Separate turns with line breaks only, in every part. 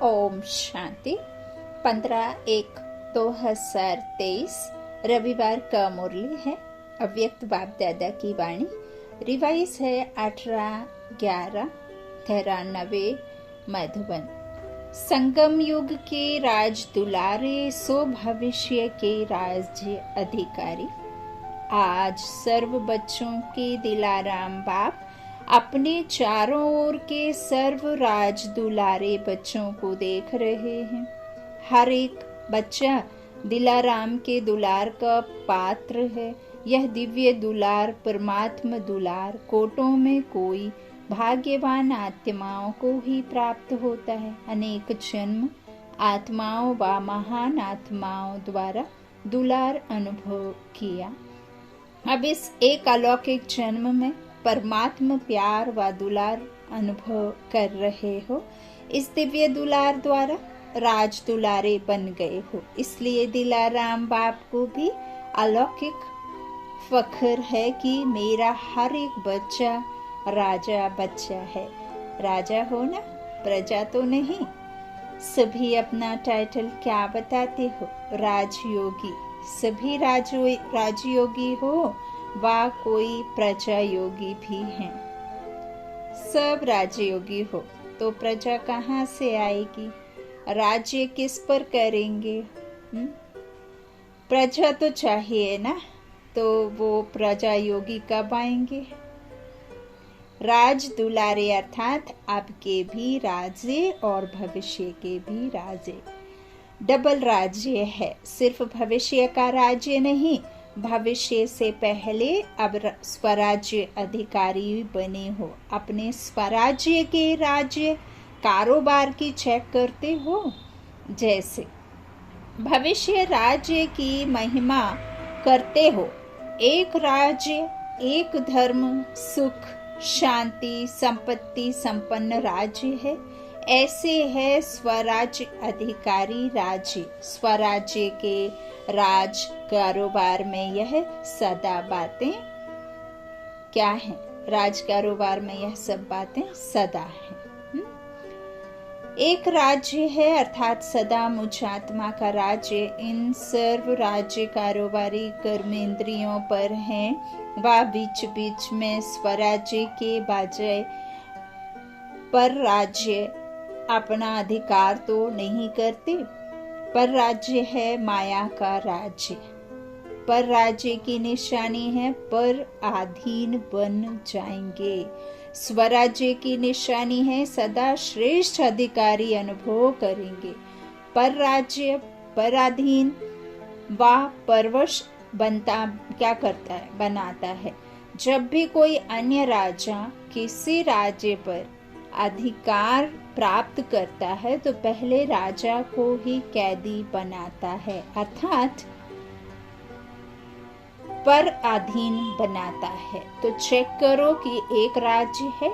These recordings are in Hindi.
ओम शांति। 15/1/2023 रविवार का मुरली है। अव्यक्त बाप दादा की वाणी। रिवाइज है 18/11/93 मधुबन। संगम युग के राज दुलारे, सो भविष्य के राज्य अधिकारी। आज सर्व बच्चों के दिलाराम बाप अपने चारों ओर के सर्व राज दुलारे बच्चों को देख रहे हैं। हर एक बच्चा दिलाराम के दुलार का पात्र है। यह दिव्य दुलार परमात्मा दुलार कोटों में कोई भाग्यवान आत्माओं को ही प्राप्त होता है। अनेक जन्म आत्माओं व महान आत्माओं द्वारा दुलार अनुभव किया। अब इस एक अलौकिक जन्म में परमात्मा प्यार व दुलार अनुभव कर रहे हो। इस दिव्य दुलार द्वारा राज दुलारे बन गए हो। इसलिए दिलाराम बाप को भी अलौकिक फख्र है कि मेरा हर एक बच्चा राजा बच्चा है। राजा हो ना, प्रजा तो नहीं। सभी अपना टाइटल क्या बताते हो? राजयोगी। सभी राजयोगी हो वा कोई प्रजा योगी भी हैं। सब राजयोगी हो तो प्रजा कहाँ से आएगी? राज्य किस पर करेंगे? प्रजा तो चाहिए ना, तो वो प्रजा योगी कब आएंगे? राज दुलारे अर्थात आपके भी राजे और भविष्य के भी राजे। डबल राज्य है। सिर्फ भविष्य का राज्य नहीं, भविष्य से पहले अब स्वराज्य अधिकारी बने हो। अपने स्वराज्य के राज्य कारोबार की चेक करते हो। जैसे भविष्य राज्य की महिमा करते हो। एक राज्य, एक धर्म, सुख, शांति, संपत्ति संपन्न राज्य है। ऐसे है स्वराज्य अधिकारी राज्य। स्वराज्य के राज कारोबार में यह सदा बातें क्या है? राज कारोबार में यह सब बातें सदा है। एक राज्य है अर्थात सदा मुझ आत्मा का राज्य इन सर्व राज्य कारोबारी कर्मेंद्रियों पर है। वह बीच बीच में स्वराज्य के बजाय पर राज्य अपना अधिकार तो नहीं करते। पर राज्य है माया का राज्य। पर राज्य की निशानी है पर अधीन बन जाएंगे। स्वराज्य की निशानी है सदा श्रेष्ठ अधिकारी अनुभव करेंगे। पर राज्य पराधीन व परवश बनता क्या करता है? बनाता है। जब भी कोई अन्य राजा किसी राज्य पर अधिकार प्राप्त करता है तो पहले राजा को ही कैदी बनाता है अर्थात पर अधीन बनाता है। तो चेक करो कि एक राज्य है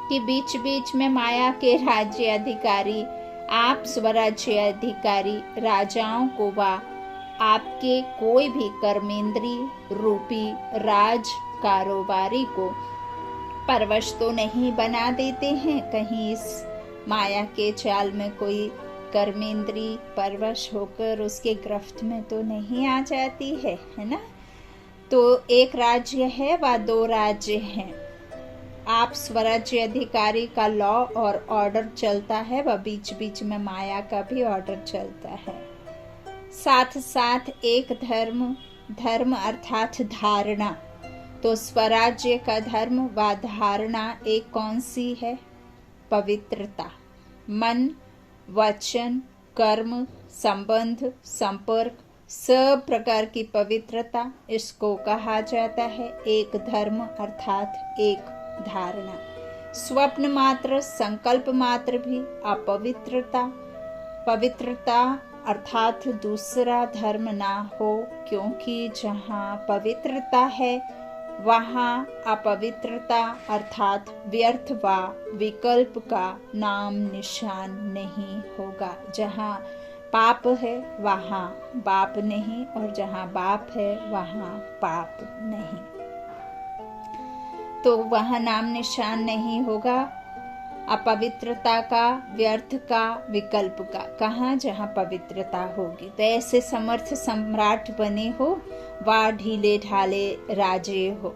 कि बीच बीच में माया के राज्य अधिकारी, आप स्वराज्य अधिकारी राजाओं को व आपके कोई भी कर्मेंद्री रूपी राज कारोबारी को परवश तो नहीं बना देते हैं। कहीं इस माया के चाल में कोई कर्मेंद्री परवश होकर उसके गिरफ्त में तो नहीं आ जाती है ना? तो एक राज्य है व दो राज्य हैं। आप स्वराज्य अधिकारी का लॉ और ऑर्डर चलता है व बीच बीच में माया का भी ऑर्डर चलता है। साथ साथ एक धर्म अर्थात धारणा। तो स्वराज्य का धर्म व धारणा एक कौन सी है? पवित्रता। मन, वचन, कर्म, संबंध, संपर्क, सब प्रकार की पवित्रता, इसको कहा जाता है एक धर्म अर्थात एक धारणा। स्वप्न मात्र, संकल्प मात्र भी अपवित्रता। पवित्रता अर्थात दूसरा धर्म ना हो, क्योंकि जहाँ पवित्रता है वहाँ अपवित्रता अर्थात व्यर्थ व विकल्प का नाम निशान नहीं होगा। जहाँ पाप है वहाँ बाप नहीं, और जहाँ बाप है वहाँ पाप नहीं। तो वहाँ नाम निशान नहीं होगा अपवित्रता का, व्यर्थ का, विकल्प का। कहाँ? जहाँ पवित्रता होगी। तो ऐसे समर्थ सम्राट बने हो, वा ढीले ढाले राजे हो।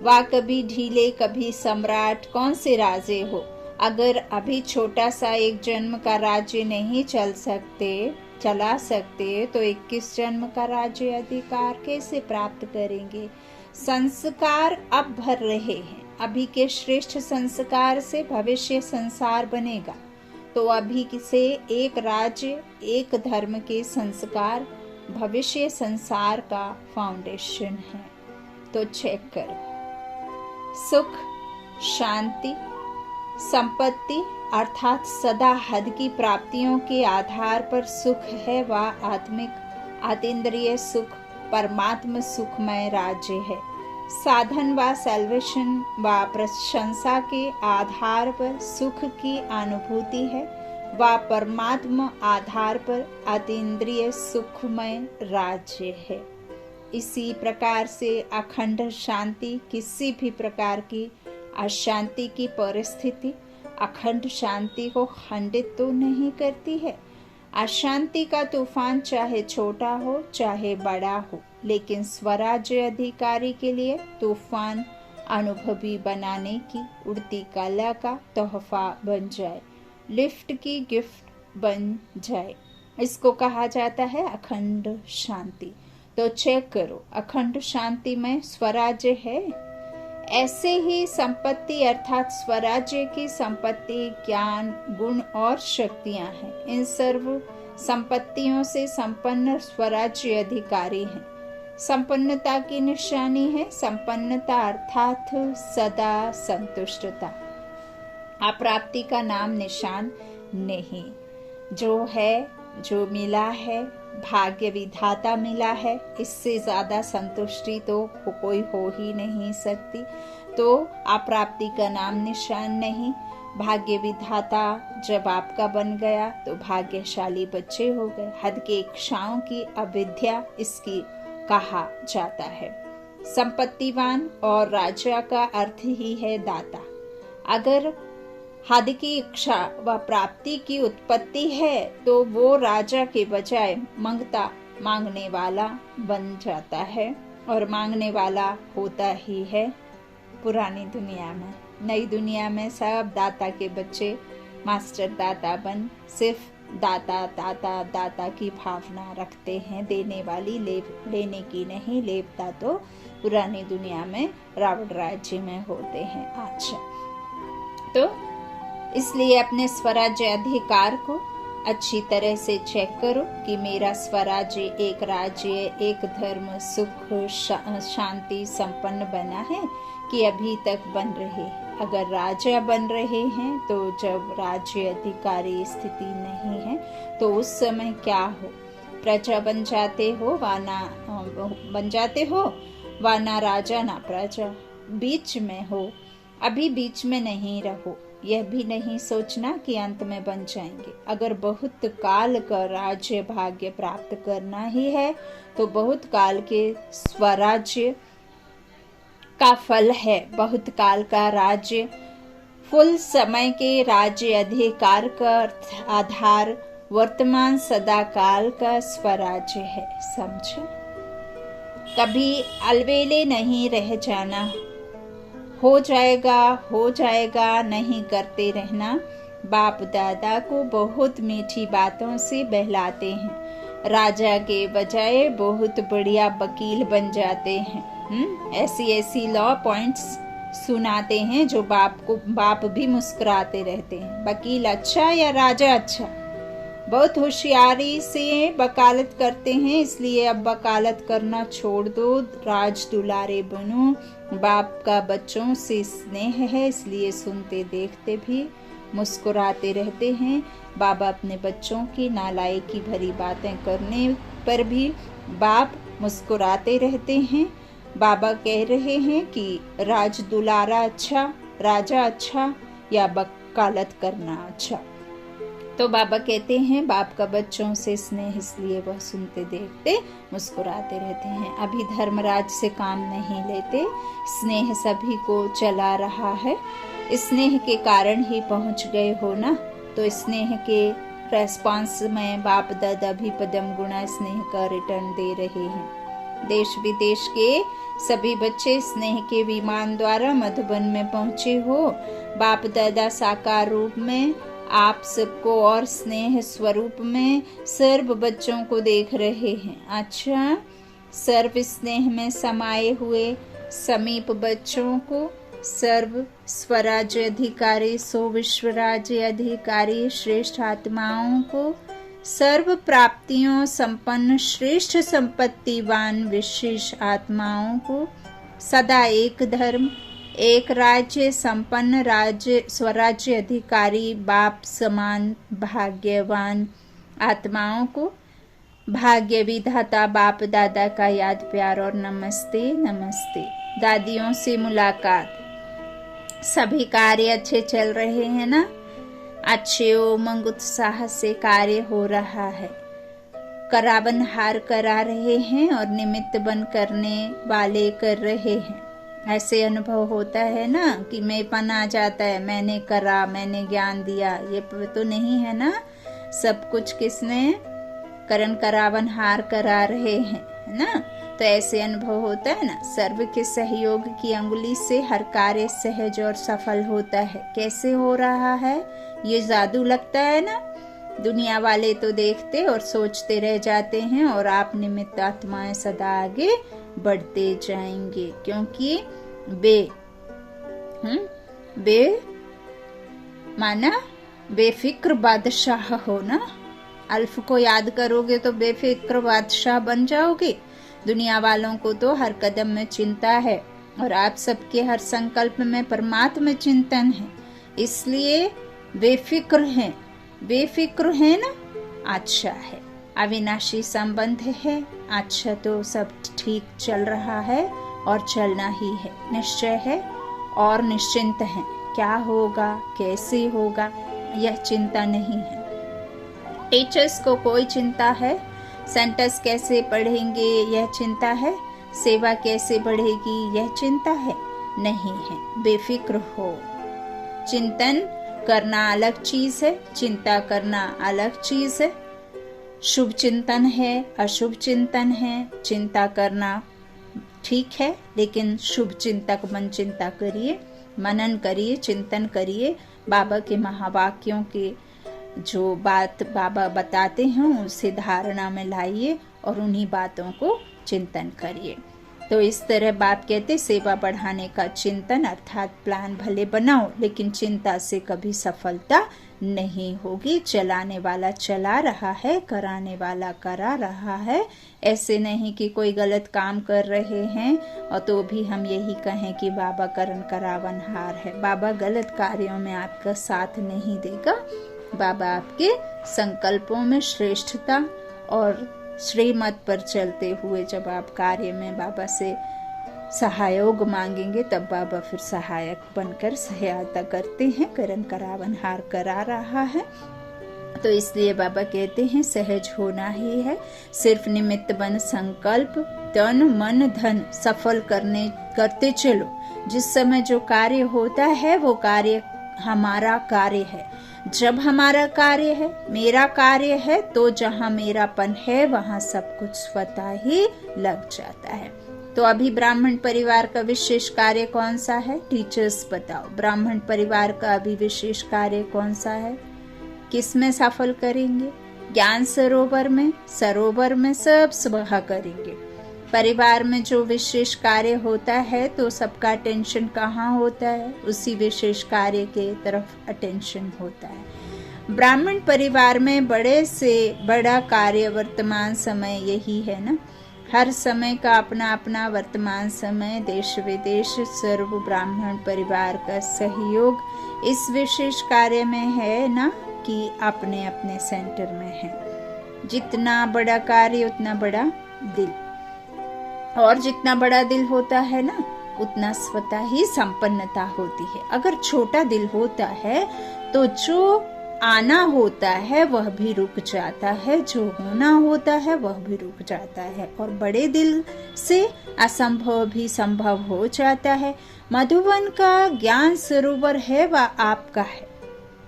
वा कभी ढीले कभी सम्राट, कौन से राजे हो। अगर अभी छोटा सा एक जन्म का राज्य नहीं चला सकते तो 21 जन्म का राज्य अधिकार कैसे प्राप्त करेंगे। संस्कार अब भर रहे हैं। अभी के श्रेष्ठ संस्कार से भविष्य संसार बनेगा। तो अभी से एक राज्य, एक धर्म के संस्कार भविष्य संसार का फाउंडेशन है। तो चेक करो। सुख, शांति, संपत्ति अर्थात सदा हद की प्राप्तियों के आधार पर सुख है, वह आत्मिक, अतीन्द्रिय सुख, परमात्म सुखमय राज्य है। साधन व सैल्वेशन व प्रशंसा के आधार पर सुख की अनुभूति है, व परमात्म आधार पर अतीन्द्रिय सुखमय राज्य है। इसी प्रकार से अखंड शांति किसी भी प्रकार की अशांति की परिस्थिति अखंड शांति को खंडित तो नहीं करती है। अशांति का तूफान चाहे छोटा हो चाहे बड़ा हो, लेकिन स्वराज्य अधिकारी के लिए तूफान अनुभवी बनाने की उड़ती कला का तोहफा बन जाए, लिफ्ट की गिफ्ट बन जाए। इसको कहा जाता है अखंड शांति। तो चेक करो, अखंड शांति में स्वराज्य है। ऐसे ही संपत्ति अर्थात स्वराज्य की संपत्ति, ज्ञान, गुण और शक्तियां हैं। इन सर्व संपत्तियों से संपन्न स्वराज्य अधिकारी हैं। संपन्नता की निशानी है संपन्नता अर्थात सदा संतुष्टता। अप्राप्ति का नाम निशान नहीं। जो है, जो मिला है, भाग्य विधाता मिला है, इससे ज्यादा संतुष्टि तो कोई हो ही नहीं सकती। तो अप्राप्ति का नाम निशान नहीं। भाग्य विधाता जब आपका बन गया तो भाग्यशाली बच्चे हो गए। हद की इच्छाओं की अविद्या इसकी कहा जाता है। संपत्तिवान और राजा का अर्थ ही है दाता। अगर हद की इच्छा व प्राप्ति की उत्पत्ति है तो वो राजा के बजाय मांगने वाला बन जाता है, और मांगने वाला होता ही है पुरानी दुनिया में। नई दुनिया में सब दाता के बच्चे मास्टर दाता बन सिर्फ दाता दाता दाता की भावना रखते हैं, देने वाली लेने की नहीं। लेवता तो पुरानी दुनिया में रावण राज्य में होते हैं। अच्छा, तो इसलिए अपने स्वराज्य अधिकार को अच्छी तरह से चेक करो कि मेरा स्वराज्य एक राज्य, एक धर्म, सुख, शांति संपन्न बना है कि अभी तक बन रहे। अगर राजा बन रहे हैं तो जब राज्य अधिकारी स्थिति नहीं है तो उस समय क्या हो, प्रजा बन जाते हो वा ना राजा ना प्रजा, बीच में हो। अभी बीच में नहीं रहो। यह भी नहीं सोचना कि अंत में बन जाएंगे। अगर बहुत काल का राज्य भाग्य प्राप्त करना ही है तो बहुत काल के स्वराज्य का फल है। बहुत काल का राज्य फुल समय के राज्य अधिकार का आधार वर्तमान सदा काल का स्वराज्य है। समझे? कभी अलवेले नहीं रह जाना। हो जाएगा नहीं करते रहना। बाप दादा को बहुत मीठी बातों से बहलाते हैं। राजा के बजाय बहुत बढ़िया वकील बन जाते हैं। ऐसी लॉ पॉइंट्स सुनाते हैं जो बाप भी मुस्कुराते रहते हैं। वकील अच्छा या राजा अच्छा? बहुत होशियारी से वकालत करते हैं, इसलिए अब वकालत करना छोड़ दो, राज दुलारे बनो। बाप का बच्चों से स्नेह है, इसलिए सुनते देखते भी मुस्कुराते रहते हैं। बाबा अपने बच्चों की नालायकी भरी बातें करने पर भी बाप मुस्कुराते रहते हैं। बाबा कह रहे हैं कि राज दुलारा अच्छा, राजा अच्छा या वकालत करना अच्छा। तो बाबा कहते हैं बाप का बच्चों से स्नेह इसलिए वह सुनते देखते मुस्कुराते रहते हैं। अभी धर्मराज से काम नहीं लेते, स्नेह सभी को चला रहा है। स्नेह के कारण ही पहुंच गए हो ना, तो स्नेह के रेस्पॉन्स में बाप दादा भी पदम गुणा स्नेह का रिटर्न दे रहे हैं। देश विदेश के सभी बच्चे स्नेह के विमान द्वारा मधुबन में पहुंचे हो। बाप दादा साकार रूप में आप सबको और स्नेह स्वरूप में सर्व बच्चों को देख रहे हैं। अच्छा, सर्व स्नेह में समाये हुए समीप बच्चों को सर्व स्वराज्य अधिकारी सो विश्व राज्य अधिकारी श्रेष्ठ आत्माओं को सर्व प्राप्तियों संपन्न श्रेष्ठ संपत्तिवान विशेष आत्माओं को सदा एक धर्म एक राज्य संपन्न राज्य स्वराज्य अधिकारी बाप समान भाग्यवान आत्माओं को भाग्य विधाता बाप दादा का याद प्यार और नमस्ते नमस्ते। दादियों से मुलाकात। सभी कार्य अच्छे चल रहे हैं ना? अच्छे उमंग उत्साह से कार्य हो रहा है। करावन हार करा रहे हैं और निमित्त बन करने वाले कर रहे हैं। ऐसे अनुभव होता है ना कि मैंपन आ जाता है, मैंने करा, मैंने ज्ञान दिया, ये तो नहीं है ना। सब कुछ किसने? करण करावन हार करा रहे हैं, है ना। तो ऐसे अनुभव होता है ना। सर्व के सहयोग की अंगुली से हर कार्य सहज और सफल होता है। कैसे हो रहा है? ये जादू लगता है ना। दुनिया वाले तो देखते और सोचते रह जाते हैं और आप निमित्त आत्माएं सदा आगे बढ़ते जाएंगे, क्योंकि बे माना बेफिक्र बादशाह हो ना। अल्फ को याद करोगे तो बेफिक्र बादशाह बन जाओगे। दुनिया वालों को तो हर कदम में चिंता है और आप सबके हर संकल्प में परमात्मा चिंतन है, इसलिए बेफिक्र हैं। बेफिक्र है ना, अच्छा है। अविनाशी संबंध है, अच्छा, तो सब ठीक चल रहा है और चलना ही है। निश्चय है और निश्चिंत है। क्या होगा कैसे होगा यह चिंता नहीं है। टीचर्स को कोई चिंता है? सेंटेंस कैसे पढ़ेंगे यह चिंता है? सेवा कैसे बढ़ेगी यह चिंता है? नहीं है। बेफिक्र हो। चिंतन करना अलग चीज है, चिंता करना अलग चीज है। शुभ चिंतन है, अशुभ चिंतन है। चिंता करना ठीक है, लेकिन शुभ चिंतक मन चिंता करिए, मनन करिए, चिंतन करिए। बाबा के महावाक्यों के जो बात बाबा बताते हैं उसे धारणा में लाइए और उन्हीं बातों को चिंतन करिए। तो इस तरह बाप कहते सेवा बढ़ाने का चिंतन अर्थात प्लान भले बनाओ, लेकिन चिंता से कभी सफलता नहीं होगी। चलाने वाला चला रहा है, कराने वाला करा रहा है। ऐसे नहीं कि कोई गलत काम कर रहे हैं और तो भी हम यही कहें कि बाबा करण करावनहार है। बाबा गलत कार्यों में आपका साथ नहीं देगा। बाबा आपके संकल्पों में श्रेष्ठता और श्रीमत पर चलते हुए जब आप कार्य में बाबा से सहयोग मांगेंगे तब बाबा फिर सहायक बनकर सहायता करते हैं। करण करावनहार करा रहा है, तो इसलिए बाबा कहते हैं सहज होना ही है। सिर्फ निमित्त बन संकल्प तन मन धन सफल करते चलो। जिस समय जो कार्य होता है वो कार्य हमारा कार्य है। जब हमारा कार्य है, मेरा कार्य है, तो जहाँ मेरापन है वहाँ सब कुछ स्वतः ही लग जाता है। तो अभी ब्राह्मण परिवार का विशेष कार्य कौन सा है? टीचर्स बताओ, ब्राह्मण परिवार का अभी विशेष कार्य कौन सा है? किस में सफल करेंगे? ज्ञान सरोवर में। सरोवर में सब स्वहा करेंगे। परिवार में जो विशेष कार्य होता है तो सबका अटेंशन कहाँ होता है? उसी विशेष कार्य के तरफ अटेंशन होता है। ब्राह्मण परिवार में बड़े से बड़ा कार्य वर्तमान समय यही है ना। हर समय का अपना अपना वर्तमान समय, देश विदेश सर्व ब्राह्मण परिवार का सहयोग इस विशेष कार्य में है ना कि अपने अपने सेंटर में है। जितना बड़ा कार्य उतना बड़ा दिल, और जितना बड़ा दिल होता है ना उतना स्वतः ही संपन्नता होती है। अगर छोटा दिल होता है तो जो आना होता है वह भी रुक जाता है, जो होना होता है वह भी रुक जाता है, और बड़े दिल से असंभव भी संभव हो जाता है। मधुबन का ज्ञान सरोवर है वह आपका है।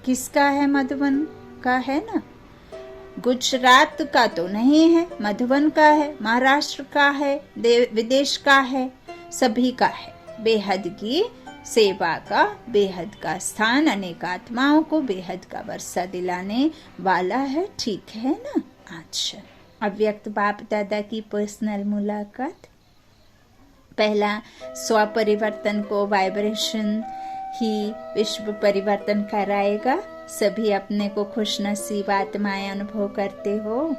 किसका है? मधुबन का है ना। गुजरात का तो नहीं है, मधुबन का है, महाराष्ट्र का है, विदेश का है, सभी का है। बेहद की सेवा का बेहद का स्थान अनेक आत्माओं को बेहद का वर्षा दिलाने वाला है। ठीक है ना। अच्छा, अव्यक्त बाप दादा की पर्सनल मुलाकात। पहला, स्व परिवर्तन को वाइब्रेशन ही विश्व परिवर्तन कराएगा। सभी अपने को खुश नसीब आत्माएं अनुभव करते हो।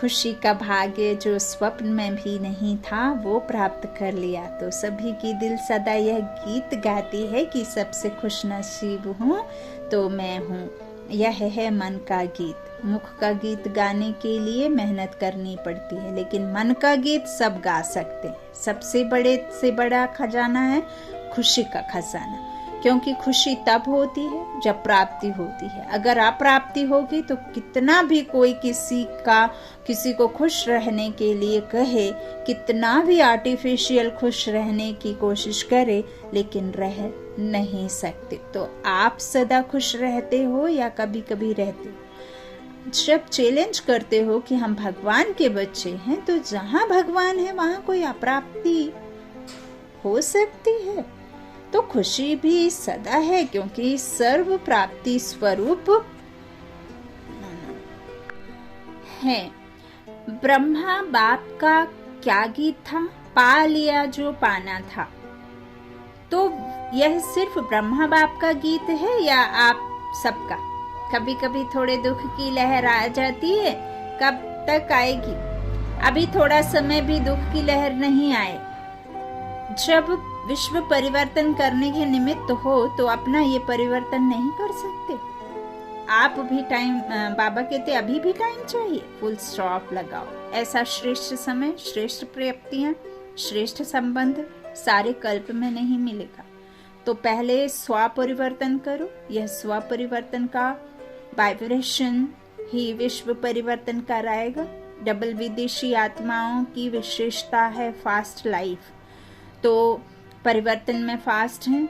खुशी का भाग्य जो स्वप्न में भी नहीं था वो प्राप्त कर लिया। तो सभी की दिल सदा यह गीत गाती है कि सबसे खुश नसीब हूँ तो मैं हूँ। यह है मन का गीत। मुख का गीत गाने के लिए मेहनत करनी पड़ती है, लेकिन मन का गीत सब गा सकते हैं। सबसे बड़े से बड़ा खजाना है खुशी का खजाना, क्योंकि खुशी तब होती है जब प्राप्ति होती है। अगर अप्राप्ति होगी तो कितना भी कोई किसी को खुश रहने के लिए कहे, कितना भी आर्टिफिशियल खुश रहने की कोशिश करे, लेकिन रह नहीं सकते। तो आप सदा खुश रहते हो या कभी कभी रहते हो? जब चैलेंज करते हो कि हम भगवान के बच्चे हैं, तो जहां भगवान है वहां कोई अप्राप्ति हो सकती है। तो खुशी भी सदा है, क्योंकि सर्व प्राप्ति स्वरूप है। ब्रह्मा बाप का क्या गीत था? पा लिया जो पाना था। तो यह सिर्फ ब्रह्मा बाप का गीत है या आप सबका? कभी कभी थोड़े दुख की लहर आ जाती है, कब तक आएगी? अभी थोड़ा समय भी दुख की लहर नहीं आए। जब विश्व परिवर्तन करने के निमित्त हो तो अपना ये परिवर्तन नहीं कर सकते? आप भी टाइम, बाबा कहते अभी भी टाइम चाहिए, फुल स्टॉप लगाओ। ऐसा श्रेष्ठ समय, श्रेष्ठ प्राप्तियां, श्रेष्ठ संबंध सारे कल्प में नहीं मिलेगा। तो पहले स्व परिवर्तन करो। यह स्व परिवर्तन का वाइब्रेशन ही विश्व परिवर्तन कराएगा। डबल विदेशी आत्माओं की विशेषता है फास्ट लाइफ। तो परिवर्तन में फास्ट है।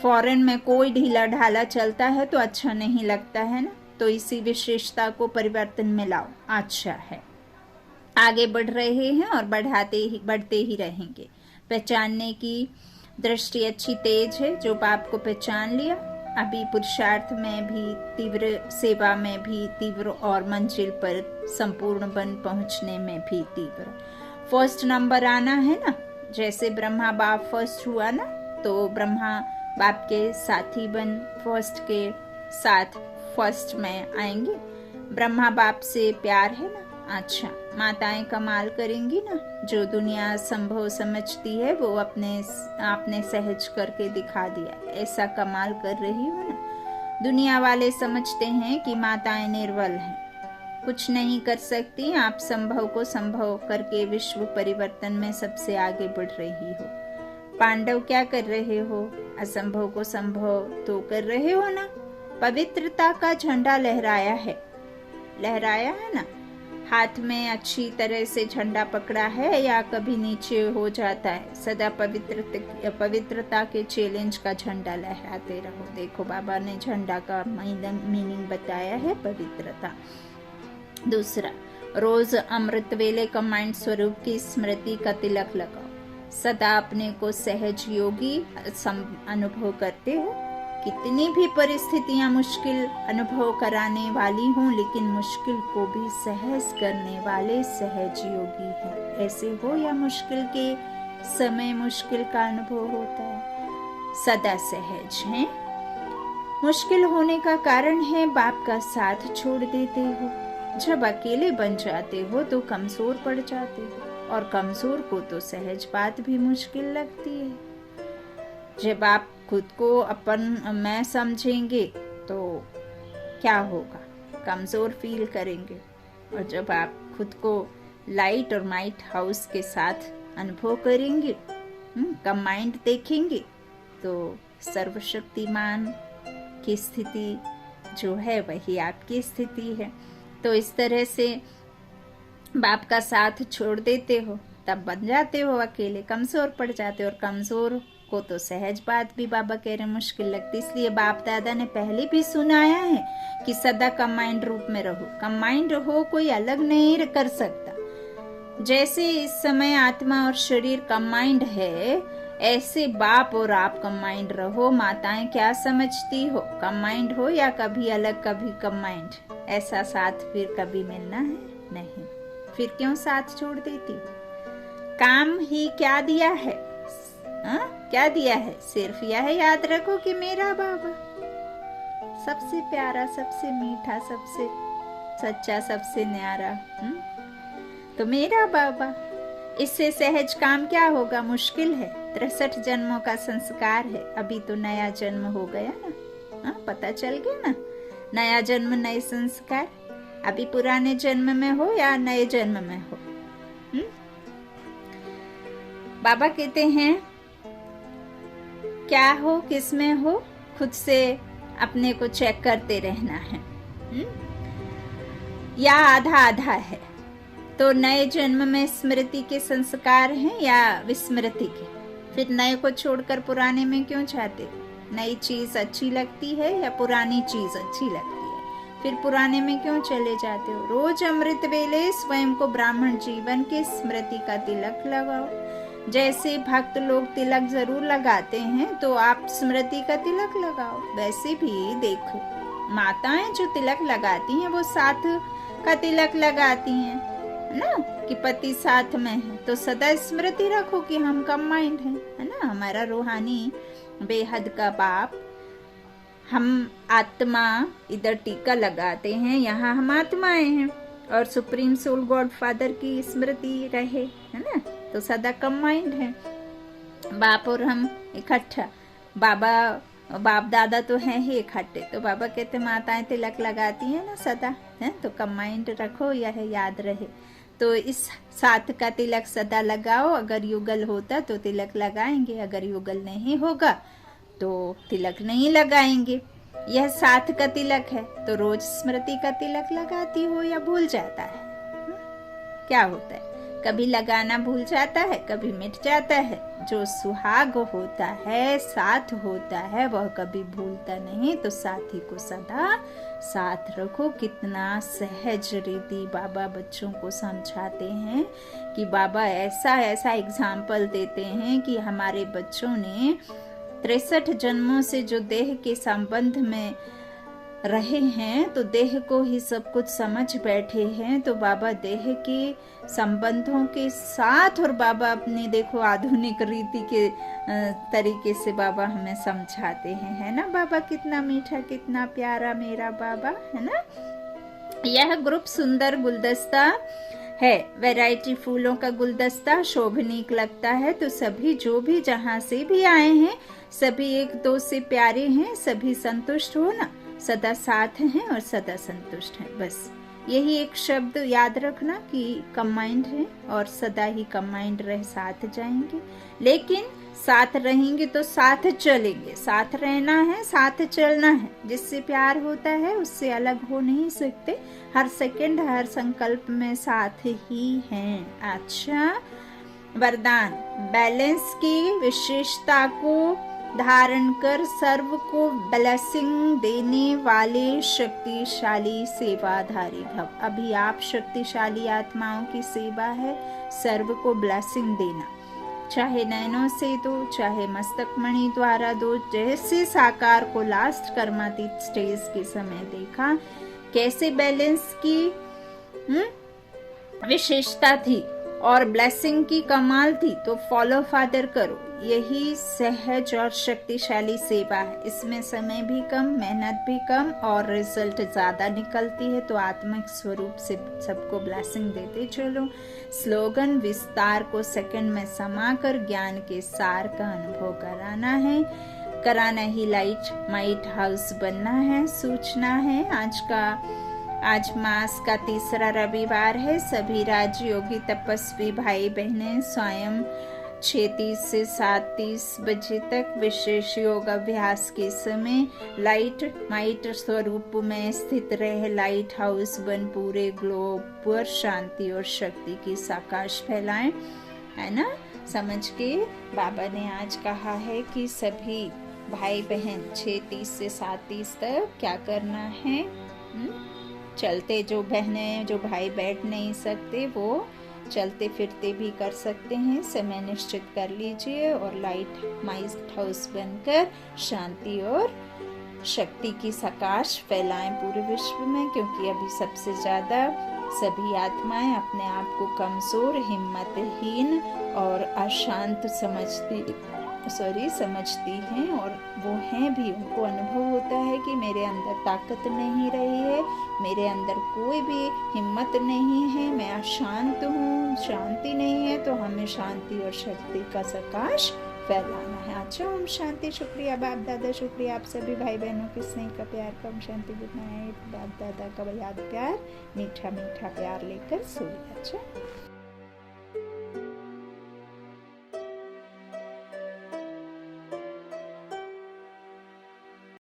फॉरेन में कोई ढीला ढाला चलता है तो अच्छा नहीं लगता है ना। तो इसी विशेषता को परिवर्तन में लाओ, अच्छा है। आगे बढ़ रहे हैं और बढ़ते ही रहेंगे। पहचानने की दृष्टि अच्छी तेज है। जो बाप को पहचान लिया, अभी पुरुषार्थ में भी तीव्र, सेवा में भी तीव्र, और मंजिल पर संपूर्ण बन पहुंचने में भी तीव्र। फर्स्ट नंबर आना है ना। जैसे ब्रह्मा बाप फर्स्ट हुआ ना, तो ब्रह्मा बाप के साथी बन फर्स्ट के साथ फर्स्ट में आएंगे। ब्रह्मा बाप से प्यार है ना। अच्छा, माताएं कमाल करेंगी ना। जो दुनिया संभव समझती है वो आपने सहज करके दिखा दिया। ऐसा कमाल कर रही हो ना। दुनिया वाले समझते हैं कि माताएं निर्बल हैं, कुछ नहीं कर सकती। आप संभव को संभव करके विश्व परिवर्तन में सबसे आगे बढ़ रही हो। पांडव क्या कर रहे हो? असंभव को संभव तो कर रहे हो ना। पवित्रता का झंडा लहराया है ना। हाथ में अच्छी तरह से झंडा पकड़ा है या कभी नीचे हो जाता है? सदा पवित्रता के चैलेंज का झंडा लहराते रहो। देखो, बाबा ने झंडा का मीनिंग बताया है, पवित्रता। दूसरा, रोज अमृत वेले कमांड स्वरूप की स्मृति का तिलक लगाओ। सदा अपने को सहज योगी अनुभव करते हो। कितनी भी परिस्थितियां मुश्किल अनुभव कराने वाली हों, लेकिन मुश्किल को भी सहज करने वाले सहज योगी हैं। ऐसे हो या मुश्किल के समय मुश्किल का अनुभव होता है, सदा सहज हैं। मुश्किल होने का कारण है बाप का साथ छोड़ देते हो। जब अकेले बन जाते हो तो कमजोर पड़ जाते हो, और कमजोर को तो सहज बात भी मुश्किल लगती है। जब आप खुद को अपन मैं समझेंगे तो क्या होगा? कमजोर फील करेंगे। और जब आप खुद को लाइट और माइट हाउस के साथ अनुभव करेंगे, कंबाइंड देखेंगे, तो सर्वशक्तिमान की स्थिति जो है वही आपकी स्थिति है। तो इस तरह से बाप का साथ छोड़ देते हो, तब बन जाते हो अकेले, कमजोर पड़ जाते हो। और कमजोर को तो सहज बात भी बाबा कह रहे मुश्किल लगती, इसलिए बाप दादा ने पहले भी सुनाया है कि सदा कंबाइंड रूप में रहो। कंबाइंड रहो, कोई अलग नहीं कर सकता। जैसे इस समय आत्मा और शरीर कंबाइंड है, ऐसे बाप और आप कंबाइंड रहो। माताएं क्या समझती हो, कंबाइंड हो या कभी अलग कभी कंबाइंड, ऐसा साथ फिर कभी मिलना है नहीं, फिर क्यों साथ छोड़ देती हो। काम ही क्या दिया है, क्या दिया है, सिर्फ यह याद रखो कि मेरा बाबा सबसे प्यारा, सबसे मीठा, सबसे सच्चा, सबसे न्यारा, तो मेरा बाबा। इससे सहज काम क्या होगा, मुश्किल है। 63 जन्मों का संस्कार है, अभी तो नया जन्म हो गया ना, पता चल गया ना, नया जन्म नए संस्कार। अभी पुराने जन्म में हो या नए जन्म में हो। बाबा कहते हैं क्या हो, किस में हो, खुद से अपने को चेक करते रहना है। या आधा आधा है, तो नए जन्म में स्मृति के संस्कार हैं या विस्मृति के। फिर नए को छोड़कर पुराने में क्यों चाहते, नई चीज अच्छी लगती है या पुरानी चीज अच्छी लगती है, फिर पुराने में क्यों चले जाते हो। रोज अमृत वेले स्वयं को ब्राह्मण जीवन के स्मृति का तिलक लगाओ। जैसे भक्त लोग तिलक जरूर लगाते हैं, तो आप स्मृति का तिलक लगाओ। वैसे भी देखो, माताएं जो तिलक लगाती हैं वो साथ का तिलक लगाती हैं ना, कि पति साथ में है, तो सदा स्मृति रखो कि हम कंबाइंड हैं, है ना। हमारा रूहानी बेहद का बाप, हम आत्मा इधर टीका लगाते हैं, यहाँ हम आत्माएं हैं, और सुप्रीम सोल गॉड फादर की स्मृति रहे, है ना, तो सदा कंबाइंड है। बाप और हम इकट्ठा, बाप दादा तो हैं ही इकट्ठे, तो बाबा कहते माताएं तिलक लगाती हैं ना सदा, है, तो कंबाइंड रखो, यह याद रहे। तो इस साथ का तिलक सदा लगाओ। अगर युगल होता तो तिलक लगाएंगे, अगर युगल नहीं होगा तो तिलक नहीं लगाएंगे। यह साथ का तिलक है, तो रोज स्मृति का तिलक लगाती हो या भूल जाता है, क्या होता है, कभी लगाना भूल जाता है, कभी मिट जाता है। जो सुहाग होता है, साथ होता है, वह कभी भूलता नहीं, तो साथी को सदा साथ रखो। कितना सहज रीति बाबा बच्चों को समझाते हैं कि बाबा ऐसा ऐसा एग्जाम्पल देते हैं कि हमारे बच्चों ने 63 जन्मों से जो देह के संबंध में रहे हैं, तो देह को ही सब कुछ समझ बैठे हैं। तो बाबा देह के संबंधों के साथ, और बाबा अपनी देखो आधुनिक रीति के तरीके से बाबा हमें समझाते हैं, है ना। बाबा कितना मीठा, कितना प्यारा मेरा बाबा, है ना। यह ग्रुप सुंदर गुलदस्ता है, वैरायटी फूलों का गुलदस्ता शोभनीक लगता है। तो सभी जो भी जहाँ से भी आए हैं, सभी एक दो से प्यारे हैं, सभी संतुष्ट हो ना, सदा साथ हैं और सदा संतुष्ट हैं। बस यही एक शब्द याद रखना कि कंबाइंड है, और सदा ही कंबाइंड रह साथ जाएंगे। लेकिन साथ रहेंगे तो साथ चलेंगे, साथ रहना है, साथ चलना है। जिससे प्यार होता है उससे अलग हो नहीं सकते, हर सेकंड हर संकल्प में साथ ही हैं। अच्छा, वरदान, बैलेंस की विशेषता को धारण कर सर्व को ब्लेसिंग देने वाले शक्तिशाली सेवाधारी भव। अभी आप शक्तिशाली आत्माओं की सेवा है, सर्व को ब्लेसिंग देना, चाहे नैनों से दो, चाहे मस्तक मणि द्वारा दो। जैसे साकार को लास्ट कर्मातीत स्टेज के समय देखा, कैसे बैलेंस की विशेषता थी और ब्लेसिंग की कमाल थी, तो फॉलो फादर करो। यही सहज और शक्तिशाली सेवा है। इसमें समय भी कम, मेहनत भी कम और रिजल्ट ज्यादा निकलती है। तो आत्मिक स्वरूप से सबको ब्लेसिंग देते चलो। स्लोगन, विस्तार को सेकंड में समाकर ज्ञान के सार का अनुभव कराना ही लाइट हाउस बनना है। सूचना है, आज मास का तीसरा रविवार है। सभी राजयोगी तपस्वी भाई बहनें स्वयं 6:30 से 7:30 बजे तक विशेष योग अभ्यास के समय लाइट माइट स्वरूप में स्थित रहे लाइट हाउस बन पूरे ग्लोब पर शांति और शक्ति की आकाश फैलाएं, है ना। समझ के बाबा ने आज कहा है कि सभी भाई बहन 6:30 से 7:30 तक क्या करना है, चलते, जो बहनें जो भाई बैठ नहीं सकते वो चलते फिरते भी कर सकते हैं। समय निश्चित कर लीजिए और लाइट माइट हाउस बनकर शांति और शक्ति की प्रकाश फैलाएं पूरे विश्व में, क्योंकि अभी सबसे ज्यादा सभी आत्माएं अपने आप को कमजोर, हिम्मतहीन और अशांत समझती हैं, और वो हैं भी। उनको अनुभव होता है कि मेरे अंदर ताकत नहीं रही है, मेरे अंदर कोई भी हिम्मत नहीं है, मैं अशांत हूँ, शांति नहीं है। तो हमें शांति और शक्ति का प्रकाश फैलाना है। अच्छा, ओम शांति। शुक्रिया बाप दादा, शुक्रिया आप सभी भाई बहनों के स्नेह का, प्यार का। Om Shanti, good night. बाप दादा का याद प्यार, मीठा मीठा प्यार लेकर सोइए। अच्छा।